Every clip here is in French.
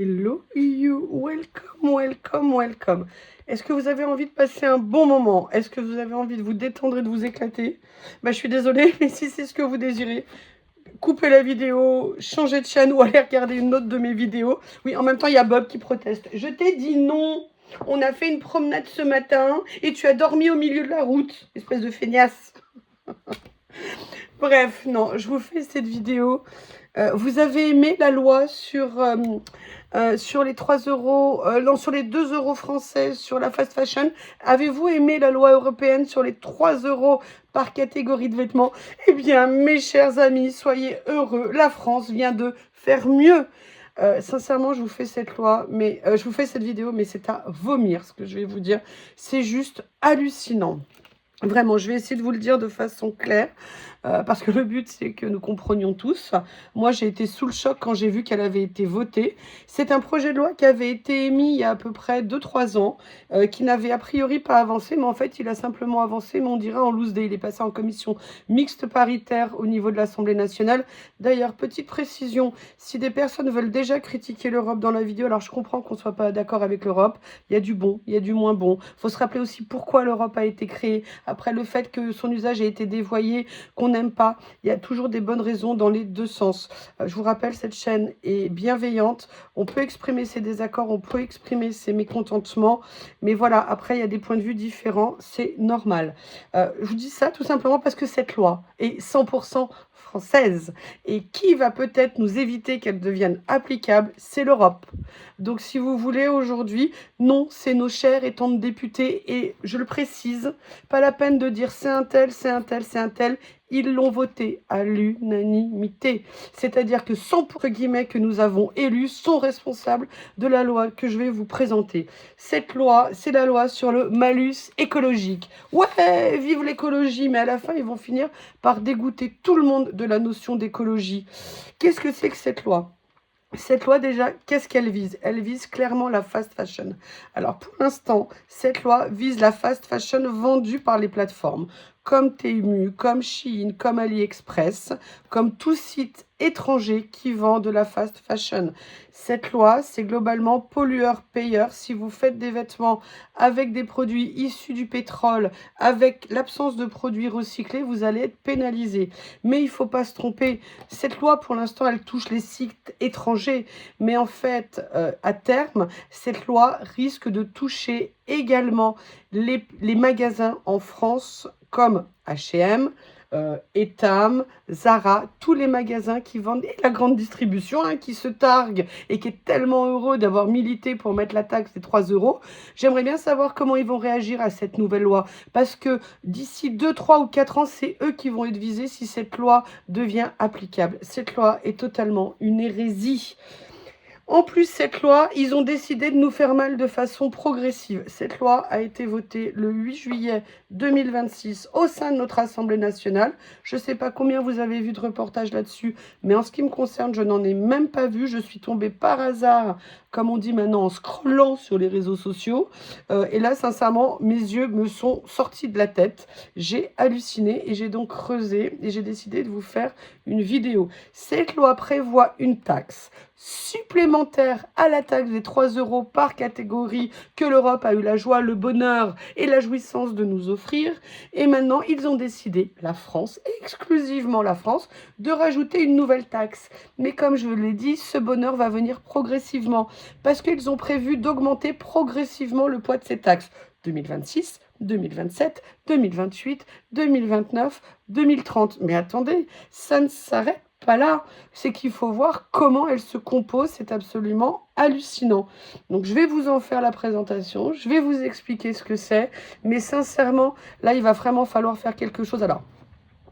Hello you, welcome, welcome, welcome. Est-ce que vous avez envie de passer un bon moment? Est-ce que vous avez envie de vous détendre et de vous éclater? Bah, je suis désolée, mais si c'est ce que vous désirez, coupez la vidéo, changez de chaîne ou allez regarder une autre de mes vidéos. Oui, en même temps, il y a Bob qui proteste. Je t'ai dit non. On a fait une promenade ce matin et tu as dormi au milieu de la route, espèce de feignasse. Bref, non, je vous fais cette vidéo. Vous avez aimé la loi sur les 3 euros, non, sur les 2 euros français sur la fast fashion? Avez-vous aimé la loi européenne sur les 3 euros par catégorie de vêtements? Eh bien, mes chers amis, soyez heureux. La France vient de faire mieux. Sincèrement, je vous fais cette loi, mais je vous fais cette vidéo, mais c'est à vomir ce que je vais vous dire. C'est juste hallucinant. Vraiment, je vais essayer de vous le dire de façon claire, parce que le but, c'est que nous comprenions tous. Moi, j'ai été sous le choc quand j'ai vu qu'elle avait été votée. C'est un projet de loi qui avait été émis il y a à peu près 2-3 ans, qui n'avait a priori pas avancé, mais en fait, il a simplement avancé, mais on dirait en loose day. Il est passé en commission mixte paritaire au niveau de l'Assemblée nationale. D'ailleurs, petite précision, si des personnes veulent déjà critiquer l'Europe dans la vidéo, alors je comprends qu'on ne soit pas d'accord avec l'Europe. Il y a du bon, il y a du moins bon. Il faut se rappeler aussi pourquoi l'Europe a été créée. Après le fait que son usage ait été dévoyé, qu'on n'aime pas, il y a toujours des bonnes raisons dans les deux sens. Je vous rappelle, cette chaîne est bienveillante. On peut exprimer ses désaccords, on peut exprimer ses mécontentements. Mais voilà, après, il y a des points de vue différents. C'est normal. Je vous dis ça tout simplement parce que cette loi est 100% française. Et qui va peut-être nous éviter qu'elle devienne applicable? C'est l'Europe. Donc, si vous voulez, aujourd'hui, non, c'est nos chers et tendres députés. Et je le précise, pas la peine de dire c'est un tel, c'est un tel, c'est un tel. Ils l'ont voté à l'unanimité. C'est-à-dire que 100% guillemets que nous avons élus sont responsables de la loi que je vais vous présenter. Cette loi, c'est la loi sur le malus écologique. Ouais, vive l'écologie, mais à la fin, ils vont finir par dégoûter tout le monde de la notion d'écologie. Qu'est-ce que c'est que cette loi ? Cette loi, déjà, qu'est-ce qu'elle vise? Elle vise clairement la fast fashion. Alors, pour l'instant, cette loi vise la fast fashion vendue par les plateformes, comme Temu, comme Shein, comme AliExpress, comme tout site étranger qui vend de la fast fashion. Cette loi, c'est globalement pollueur-payeur. Si vous faites des vêtements avec des produits issus du pétrole, avec l'absence de produits recyclés, vous allez être pénalisé. Mais il ne faut pas se tromper. Cette loi, pour l'instant, elle touche les sites étrangers. Mais en fait, à terme, cette loi risque de toucher également les magasins en France comme H&M, Etam, Zara, tous les magasins qui vendent, et la grande distribution qui se targue et qui est tellement heureux d'avoir milité pour mettre la taxe des 3 euros. J'aimerais bien savoir comment ils vont réagir à cette nouvelle loi, parce que d'ici 2, 3 ou 4 ans, c'est eux qui vont être visés si cette loi devient applicable. Cette loi est totalement une hérésie. En plus, cette loi, ils ont décidé de nous faire mal de façon progressive. Cette loi a été votée le 8 juillet 2026 au sein de notre Assemblée nationale. Je ne sais pas combien vous avez vu de reportages là-dessus, mais en ce qui me concerne, je n'en ai même pas vu. Je suis tombée par hasard, comme on dit maintenant, en scrollant sur les réseaux sociaux. Et là, sincèrement, mes yeux me sont sortis de la tête. J'ai halluciné et j'ai donc creusé et j'ai décidé de vous faire une vidéo. Cette loi prévoit une taxe supplémentaire à la taxe des 3 euros par catégorie que l'Europe a eu la joie, le bonheur et la jouissance de nous offrir. Et maintenant, ils ont décidé, la France, exclusivement la France, de rajouter une nouvelle taxe. Mais comme je vous l'ai dit, ce bonheur va venir progressivement parce qu'ils ont prévu d'augmenter progressivement le poids de ces taxes. 2026, 2027, 2028, 2029, 2030. Mais attendez, ça ne s'arrête pas là, c'est qu'il faut voir comment elle se compose, c'est absolument hallucinant. Donc je vais vous en faire la présentation, je vais vous expliquer ce que c'est, mais sincèrement, là il va vraiment falloir faire quelque chose. Alors,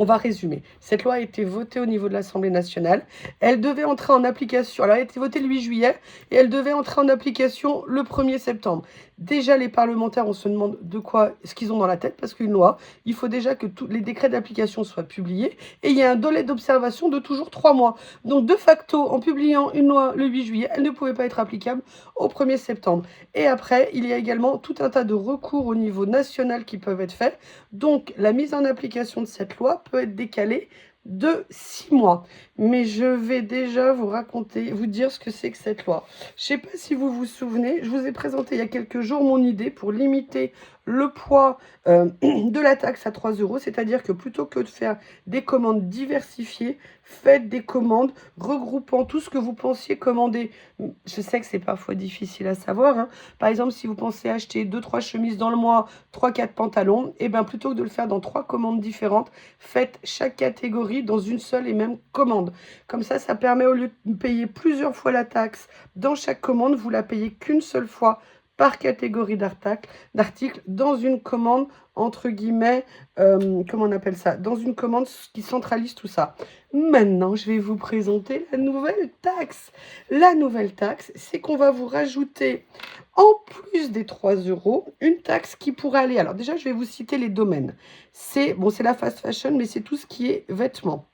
on va résumer. Cette loi a été votée au niveau de l'Assemblée nationale. Elle devait entrer en application. Elle a été votée le 8 juillet et elle devait entrer en application le 1er septembre. Déjà, les parlementaires, on se demande de quoi ce qu'ils ont dans la tête, parce qu'une loi, il faut déjà que tous les décrets d'application soient publiés et il y a un délai d'observation de toujours 3 mois. Donc, de facto, en publiant une loi le 8 juillet, elle ne pouvait pas être applicable au 1er septembre. Et après, il y a également tout un tas de recours au niveau national qui peuvent être faits. Donc, la mise en application de cette loi peut être décalée de 6 mois. Mais je vais déjà vous raconter, vous dire ce que c'est que cette loi. Je ne sais pas si vous vous souvenez, je vous ai présenté il y a quelques jours mon idée pour limiter le poids de la taxe à 3 euros, c'est-à-dire que plutôt que de faire des commandes diversifiées, faites des commandes regroupant tout ce que vous pensiez commander. Je sais que c'est parfois difficile à savoir, hein. Par exemple, si vous pensez acheter 2-3 chemises dans le mois, 3-4 pantalons, et bien plutôt que de le faire dans 3 commandes différentes, faites chaque catégorie dans une seule et même commande. Comme ça permet, au lieu de payer plusieurs fois la taxe dans chaque commande, vous la payez qu'une seule fois par catégorie d'articles dans une commande, entre guillemets, comment on appelle ça, dans une commande qui centralise tout ça. Maintenant, je vais vous présenter la nouvelle taxe. La nouvelle taxe, c'est qu'on va vous rajouter, en plus des 3 euros, une taxe qui pourrait aller... Alors déjà, je vais vous citer les domaines. C'est la fast fashion, mais c'est tout ce qui est vêtements.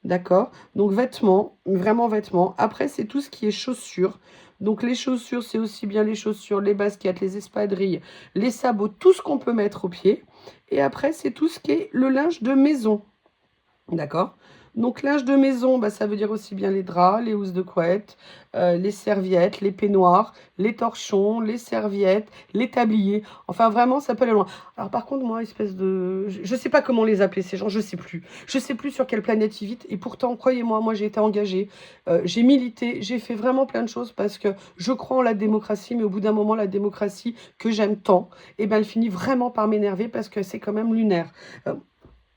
D'accord? Donc vêtements, vraiment vêtements. Après, c'est tout ce qui est chaussures. Donc les chaussures, c'est aussi bien les chaussures, les baskets, les espadrilles, les sabots, tout ce qu'on peut mettre aux pieds. Et après, c'est tout ce qui est le linge de maison. D'accord? Donc linge de maison, ça veut dire aussi bien les draps, les housses de couette, les serviettes, les peignoirs, les torchons, les serviettes, les tabliers. Enfin vraiment, ça peut aller loin. Alors par contre, moi, espèce de... Je ne sais pas comment les appeler ces gens, je ne sais plus. Je ne sais plus sur quelle planète ils vivent. Et pourtant, croyez-moi, moi j'ai été engagée, j'ai milité, j'ai fait vraiment plein de choses parce que je crois en la démocratie, mais au bout d'un moment, la démocratie que j'aime tant, elle finit vraiment par m'énerver parce que c'est quand même lunaire.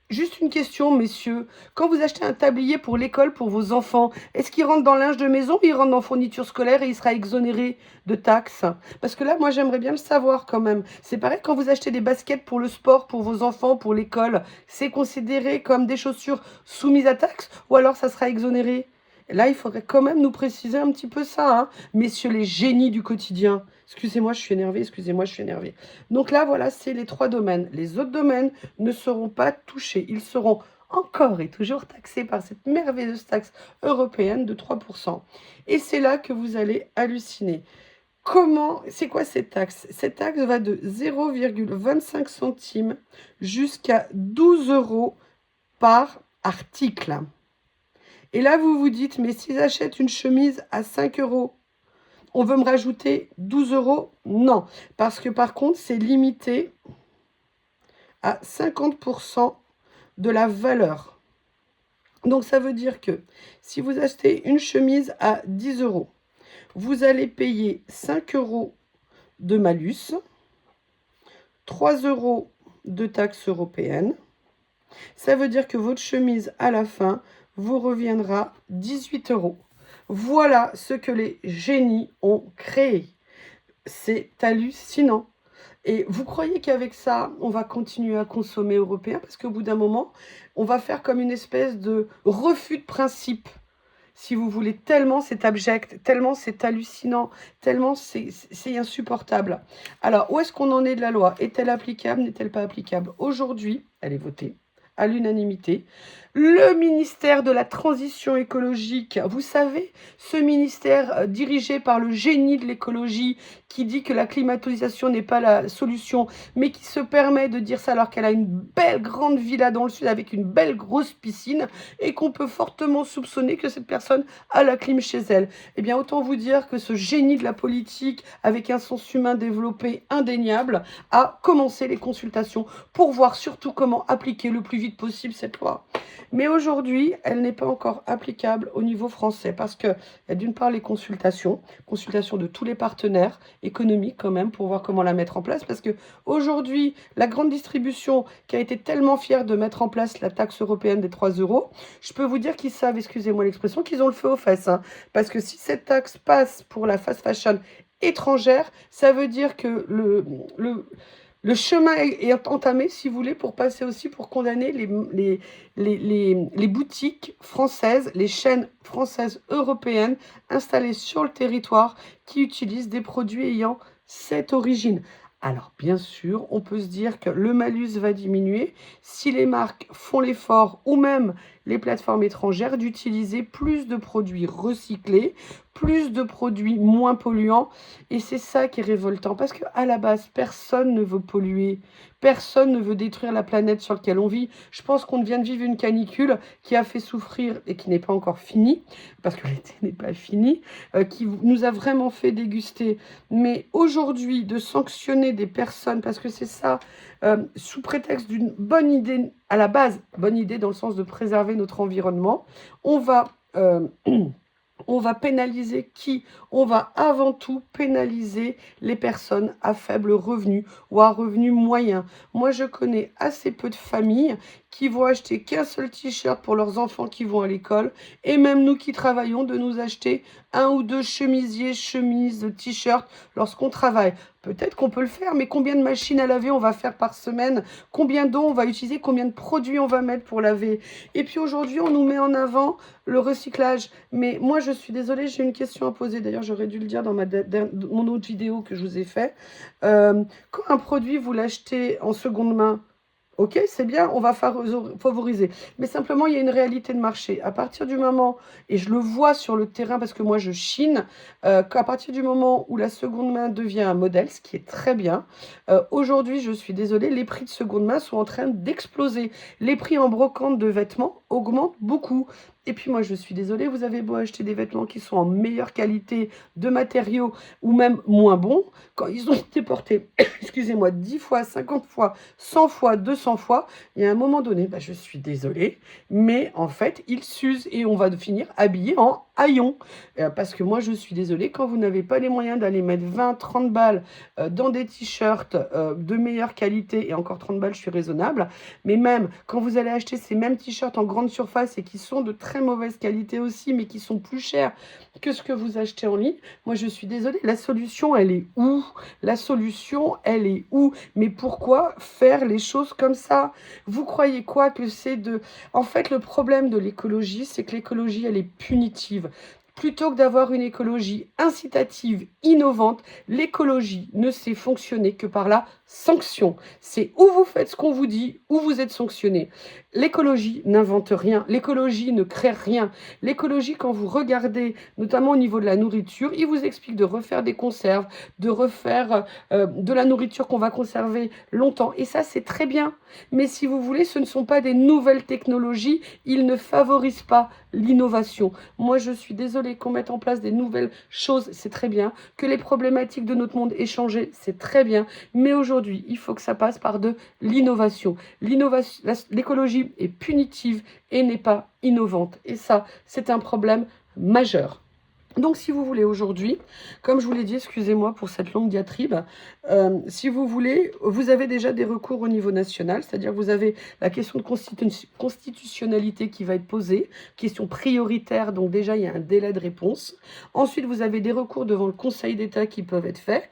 Juste une question, messieurs. Quand vous achetez un tablier pour l'école, pour vos enfants, est-ce qu'il rentre dans linge de maison ou il rentre dans fourniture scolaire et il sera exonéré de taxes? Parce que là, moi, j'aimerais bien le savoir quand même. C'est pareil, quand vous achetez des baskets pour le sport, pour vos enfants, pour l'école, c'est considéré comme des chaussures soumises à taxes ou alors ça sera exonéré? Là, il faudrait quand même nous préciser un petit peu ça, hein, messieurs les génies du quotidien. Excusez-moi, je suis énervée, excusez-moi, je suis énervée. Donc là, voilà, c'est les 3 domaines. Les autres domaines ne seront pas touchés. Ils seront encore et toujours taxés par cette merveilleuse taxe européenne de 3%. Et c'est là que vous allez halluciner. C'est quoi cette taxe? Cette taxe va de 0,25 centimes jusqu'à 12 euros par article. Et là, vous vous dites, mais si j'achète une chemise à 5 euros, on veut me rajouter 12 euros? Non, parce que par contre, c'est limité à 50% de la valeur. Donc, ça veut dire que si vous achetez une chemise à 10 euros, vous allez payer 5 euros de malus, 3 euros de taxe européenne. Ça veut dire que votre chemise, à la fin, vous reviendra 18 euros. Voilà ce que les génies ont créé. C'est hallucinant. Et vous croyez qu'avec ça, on va continuer à consommer européen? Parce qu'au bout d'un moment, on va faire comme une espèce de refus de principe. Si vous voulez, tellement c'est abject, tellement c'est hallucinant, tellement c'est insupportable. Alors, où est-ce qu'on en est de la loi? Est-elle applicable? N'est-elle pas applicable? Aujourd'hui, elle est votée à l'unanimité. Le ministère de la Transition écologique, vous savez, ce ministère dirigé par le génie de l'écologie qui dit que la climatisation n'est pas la solution, mais qui se permet de dire ça alors qu'elle a une belle grande villa dans le sud avec une belle grosse piscine et qu'on peut fortement soupçonner que cette personne a la clim chez elle. Eh bien, autant vous dire que ce génie de la politique, avec un sens humain développé indéniable, a commencé les consultations pour voir surtout comment appliquer le plus vite possible cette loi. Mais aujourd'hui, elle n'est pas encore applicable au niveau français parce que, d'une part, les consultations de tous les partenaires économiques quand même pour voir comment la mettre en place parce que aujourd'hui, la grande distribution qui a été tellement fière de mettre en place la taxe européenne des 3 euros, je peux vous dire qu'ils savent, excusez-moi l'expression, qu'ils ont le feu aux fesses. Hein, parce que si cette taxe passe pour la fast fashion étrangère, ça veut dire que le chemin est entamé, si vous voulez, pour passer aussi, pour condamner les boutiques françaises, les chaînes françaises européennes installées sur le territoire qui utilisent des produits ayant cette origine. Alors, bien sûr, on peut se dire que le malus va diminuer si les marques font l'effort ou même les plateformes étrangères d'utiliser plus de produits recyclés, plus de produits moins polluants. Et c'est ça qui est révoltant, parce qu'à la base, personne ne veut polluer, personne ne veut détruire la planète sur laquelle on vit. Je pense qu'on vient de vivre une canicule qui a fait souffrir et qui n'est pas encore finie, parce que l'été n'est pas fini, qui nous a vraiment fait déguster. Mais aujourd'hui, de sanctionner des personnes, parce que c'est ça, sous prétexte d'une bonne idée, à la base, bonne idée dans le sens de préserver notre environnement, on va... on va pénaliser qui? On va avant tout pénaliser les personnes à faible revenu ou à revenu moyen. Moi, je connais assez peu de familles qui vont acheter qu'un seul t-shirt pour leurs enfants qui vont à l'école, et même nous qui travaillons, de nous acheter un ou deux chemisiers, chemises, t-shirts lorsqu'on travaille. Peut-être qu'on peut le faire, mais combien de machines à laver on va faire par semaine? Combien d'eau on va utiliser? Combien de produits on va mettre pour laver? Et puis aujourd'hui, on nous met en avant le recyclage. Mais moi, je suis désolée, j'ai une question à poser. D'ailleurs, j'aurais dû le dire dans mon autre vidéo que je vous ai fait. Quand un produit, vous l'achetez en seconde main, ok, c'est bien, on va favoriser. Mais simplement, il y a une réalité de marché. À partir du moment, et je le vois sur le terrain parce que moi je chine, qu'à partir du moment où la seconde main devient un modèle, ce qui est très bien, aujourd'hui, je suis désolée, les prix de seconde main sont en train d'exploser. Les prix en brocante de vêtements augmentent beaucoup. Et puis moi, je suis désolée, vous avez beau acheter des vêtements qui sont en meilleure qualité de matériaux ou même moins bons, quand ils ont été portés, excusez-moi, 10 fois, 50 fois, 100 fois, 200 fois, il y a un moment donné, je suis désolée, mais en fait, ils s'usent et on va finir habillé en haillons. Parce que moi, je suis désolée, quand vous n'avez pas les moyens d'aller mettre 20, 30 balles dans des t-shirts de meilleure qualité, et encore 30 balles, je suis raisonnable, mais même quand vous allez acheter ces mêmes t-shirts en grande surface et qui sont de très mauvaise qualité aussi, mais qui sont plus chers que ce que vous achetez en ligne, moi, je suis désolée, la solution, elle est où? La solution, elle est où? Mais pourquoi faire les choses comme ça? Vous croyez quoi que c'est de... En fait, le problème de l'écologie, c'est que l'écologie, elle est punitive. Plutôt que d'avoir une écologie incitative, innovante, l'écologie ne sait fonctionner que par la sanction. C'est ou vous faites ce qu'on vous dit, ou vous êtes sanctionné. L'écologie n'invente rien, l'écologie ne crée rien. L'écologie, quand vous regardez, notamment au niveau de la nourriture, il vous explique de refaire des conserves, de refaire de la nourriture qu'on va conserver longtemps. Et ça, c'est très bien. Mais si vous voulez, ce ne sont pas des nouvelles technologies, ils ne favorisent pas l'innovation. Moi, je suis désolée qu'on mette en place des nouvelles choses, c'est très bien. Que les problématiques de notre monde aient changé, c'est très bien. Mais aujourd'hui, il faut que ça passe par de l'innovation. L'écologie est punitive et n'est pas innovante. Et ça, c'est un problème majeur. Donc, si vous voulez aujourd'hui, comme je vous l'ai dit, excusez-moi pour cette longue diatribe, si vous voulez, vous avez déjà des recours au niveau national, c'est-à-dire vous avez la question de constitutionnalité qui va être posée, question prioritaire, donc déjà il y a un délai de réponse. Ensuite, vous avez des recours devant le Conseil d'État qui peuvent être faits.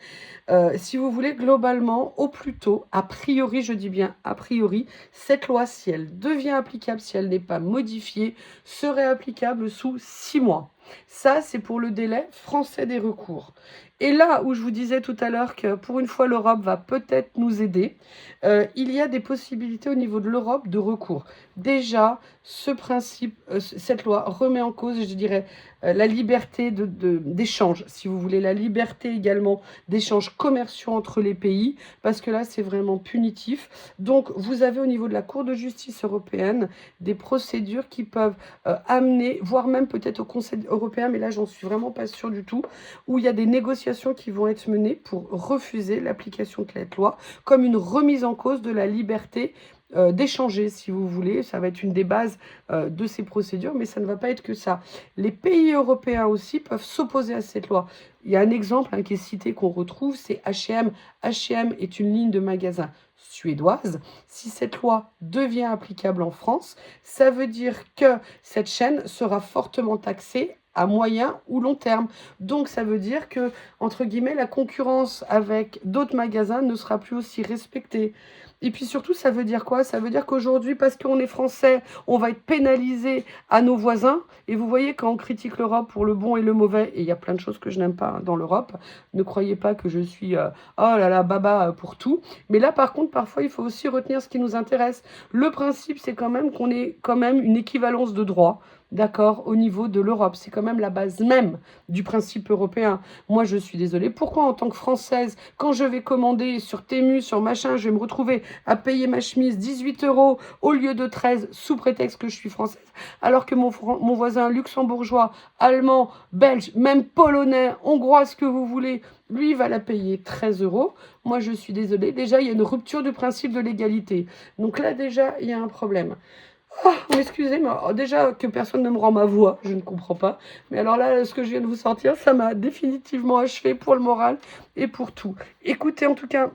Si vous voulez, globalement, au plus tôt, a priori, je dis bien a priori, cette loi, si elle devient applicable, si elle n'est pas modifiée, serait applicable sous 6 mois. Ça, c'est pour le délai français des recours. Et là où je vous disais tout à l'heure que pour une fois l'Europe va peut-être nous aider, il y a des possibilités au niveau de l'Europe de recours. Déjà, ce principe, cette loi remet en cause, je dirais, la liberté d'échange, si vous voulez, la liberté également d'échanges commerciaux entre les pays, parce que là, c'est vraiment punitif. Donc, vous avez au niveau de la Cour de justice européenne des procédures qui peuvent amener, voire même peut-être au Conseil européen, mais là, j'en suis vraiment pas sûre du tout, où il y a des négociations qui vont être menées pour refuser l'application de cette loi, comme une remise en cause de la liberté d'échanger, si vous voulez. Ça va être une des bases de ces procédures, mais ça ne va pas être que ça. Les pays européens aussi peuvent s'opposer à cette loi. Il y a un exemple qui est cité, qu'on retrouve, c'est H&M. H&M est une ligne de magasins suédoise. Si cette loi devient applicable en France, ça veut dire que cette chaîne sera fortement taxée à moyen ou long terme. Donc, ça veut dire que, entre guillemets, la concurrence avec d'autres magasins ne sera plus aussi respectée. Et puis surtout, ça veut dire quoi? Ça veut dire qu'aujourd'hui, parce qu'on est français, on va être pénalisé à nos voisins. Et vous voyez, quand on critique l'Europe pour le bon et le mauvais, et il y a plein de choses que je n'aime pas dans l'Europe, ne croyez pas que je suis oh là là, baba pour tout. Mais là, par contre, parfois, il faut aussi retenir ce qui nous intéresse. Le principe, c'est quand même qu'on ait quand même une équivalence de droit, d'accord, au niveau de l'Europe. C'est quand même la base même du principe européen. Moi, je suis désolée. Pourquoi, en tant que Française, quand je vais commander sur Temu, sur machin, je vais me retrouver à payer ma chemise 18 € au lieu de 13 sous prétexte que je suis française, alors que mon voisin luxembourgeois, allemand, belge, même polonais, hongrois, ce que vous voulez, lui, il va la payer 13 €. Moi, je suis désolée. Déjà, il y a une rupture du principe de l'égalité. Donc là, déjà, il y a un problème. Oh, excusez-moi, déjà que personne ne me rend ma voix, je ne comprends pas. Mais alors là, ce que je viens de vous sortir, ça m'a définitivement achevé pour le moral et pour tout. Écoutez, en tout cas,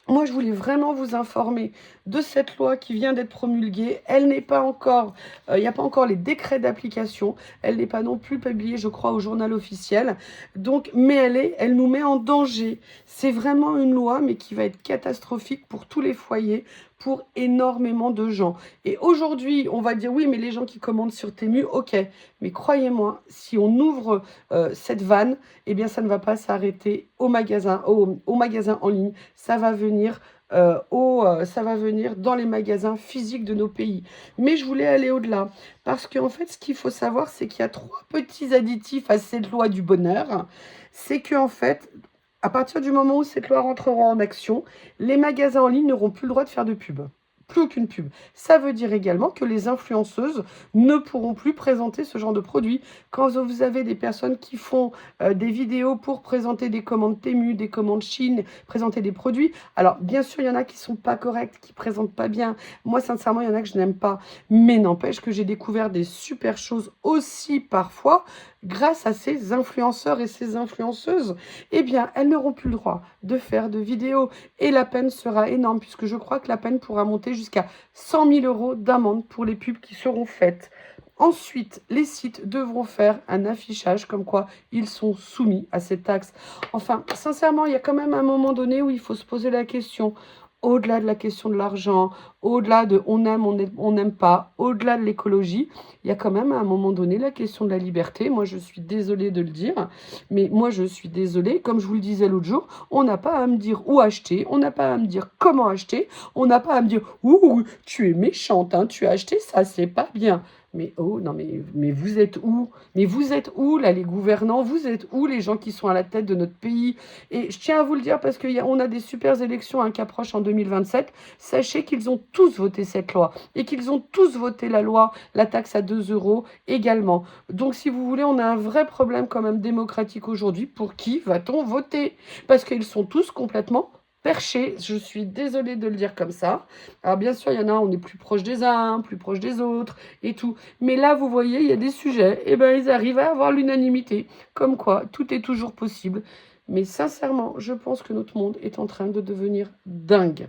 moi, je voulais vraiment vous informer de cette loi qui vient d'être promulguée. Elle n'est pas encore, il n'y a pas encore les décrets d'application. Elle n'est pas non plus publiée, je crois, au journal officiel. Donc, mais elle nous met en danger. C'est vraiment une loi, mais qui va être catastrophique pour tous les foyers, pour énormément de gens. Et aujourd'hui, on va dire oui, mais les gens qui commandent sur Temu, ok. Mais croyez-moi, si on ouvre cette vanne, eh bien, ça ne va pas s'arrêter au magasin en ligne. Ça va venir ça va venir dans les magasins physiques de nos pays. Mais je voulais aller au-delà. Parce qu'en fait, ce qu'il faut savoir, c'est qu'il y a 3 petits additifs à cette loi du bonheur. C'est qu'en fait, à partir du moment où cette loi rentrera en action, les magasins en ligne n'auront plus le droit de faire de pub. Plus aucune pub. Ça veut dire également que les influenceuses ne pourront plus présenter ce genre de produit. Quand vous avez des personnes qui font des vidéos pour présenter des commandes Temu, des commandes Chine, présenter des produits, alors bien sûr, il y en a qui sont pas corrects, qui présentent pas bien. Moi, sincèrement, il y en a que je n'aime pas. Mais n'empêche que j'ai découvert des super choses aussi parfois grâce à ces influenceurs et ces influenceuses. Eh bien, elles n'auront plus le droit de faire de vidéos. Et la peine sera énorme, puisque je crois que la peine pourra monter jusqu'à 100 000 € d'amende pour les pubs qui seront faites. Ensuite, les sites devront faire un affichage comme quoi ils sont soumis à cette taxe. Enfin, sincèrement, il y a quand même un moment donné où il faut se poser la question, au-delà de la question de l'argent, au-delà de on aime, on n'aime pas, au-delà de l'écologie, il y a quand même à un moment donné la question de la liberté. Moi, je suis désolée de le dire, mais moi, je suis désolée. Comme je vous le disais l'autre jour, on n'a pas à me dire où acheter, on n'a pas à me dire comment acheter, on n'a pas à me dire « Ouh, tu es méchante, hein, tu as acheté ça, c'est pas bien ». Mais oh, non, mais vous êtes où? Mais vous êtes où, là, les gouvernants? Vous êtes où, les gens qui sont à la tête de notre pays? Et je tiens à vous le dire parce qu'on a des super élections qui approchent en 2027. Sachez qu'ils ont tous voté cette loi et qu'ils ont tous voté la loi, la taxe à 2 € également. Donc, si vous voulez, on a un vrai problème quand même démocratique aujourd'hui. Pour qui va-t-on voter? Parce qu'ils sont tous complètement perchés. Je suis désolée de le dire comme ça. Alors, bien sûr, il y en a, on est plus proche des uns, plus proche des autres et tout. Mais là, vous voyez, il y a des sujets, et ben ils arrivent à avoir l'unanimité. Comme quoi, tout est toujours possible. Mais sincèrement, je pense que notre monde est en train de devenir dingue.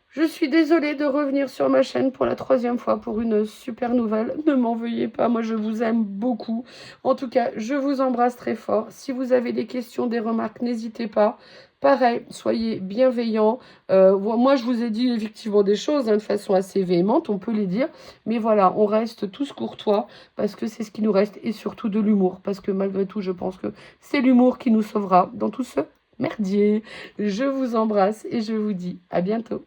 Je suis désolée de revenir sur ma chaîne pour la 3e fois pour une super nouvelle. Ne m'en veuillez pas, moi je vous aime beaucoup. En tout cas, je vous embrasse très fort. Si vous avez des questions, des remarques, n'hésitez pas. Pareil, soyez bienveillants. Moi, je vous ai dit effectivement des choses de façon assez véhémente, on peut les dire. Mais voilà, on reste tous courtois parce que c'est ce qui nous reste et surtout de l'humour. Parce que malgré tout, je pense que c'est l'humour qui nous sauvera dans tout ce merdier. Je vous embrasse et je vous dis à bientôt.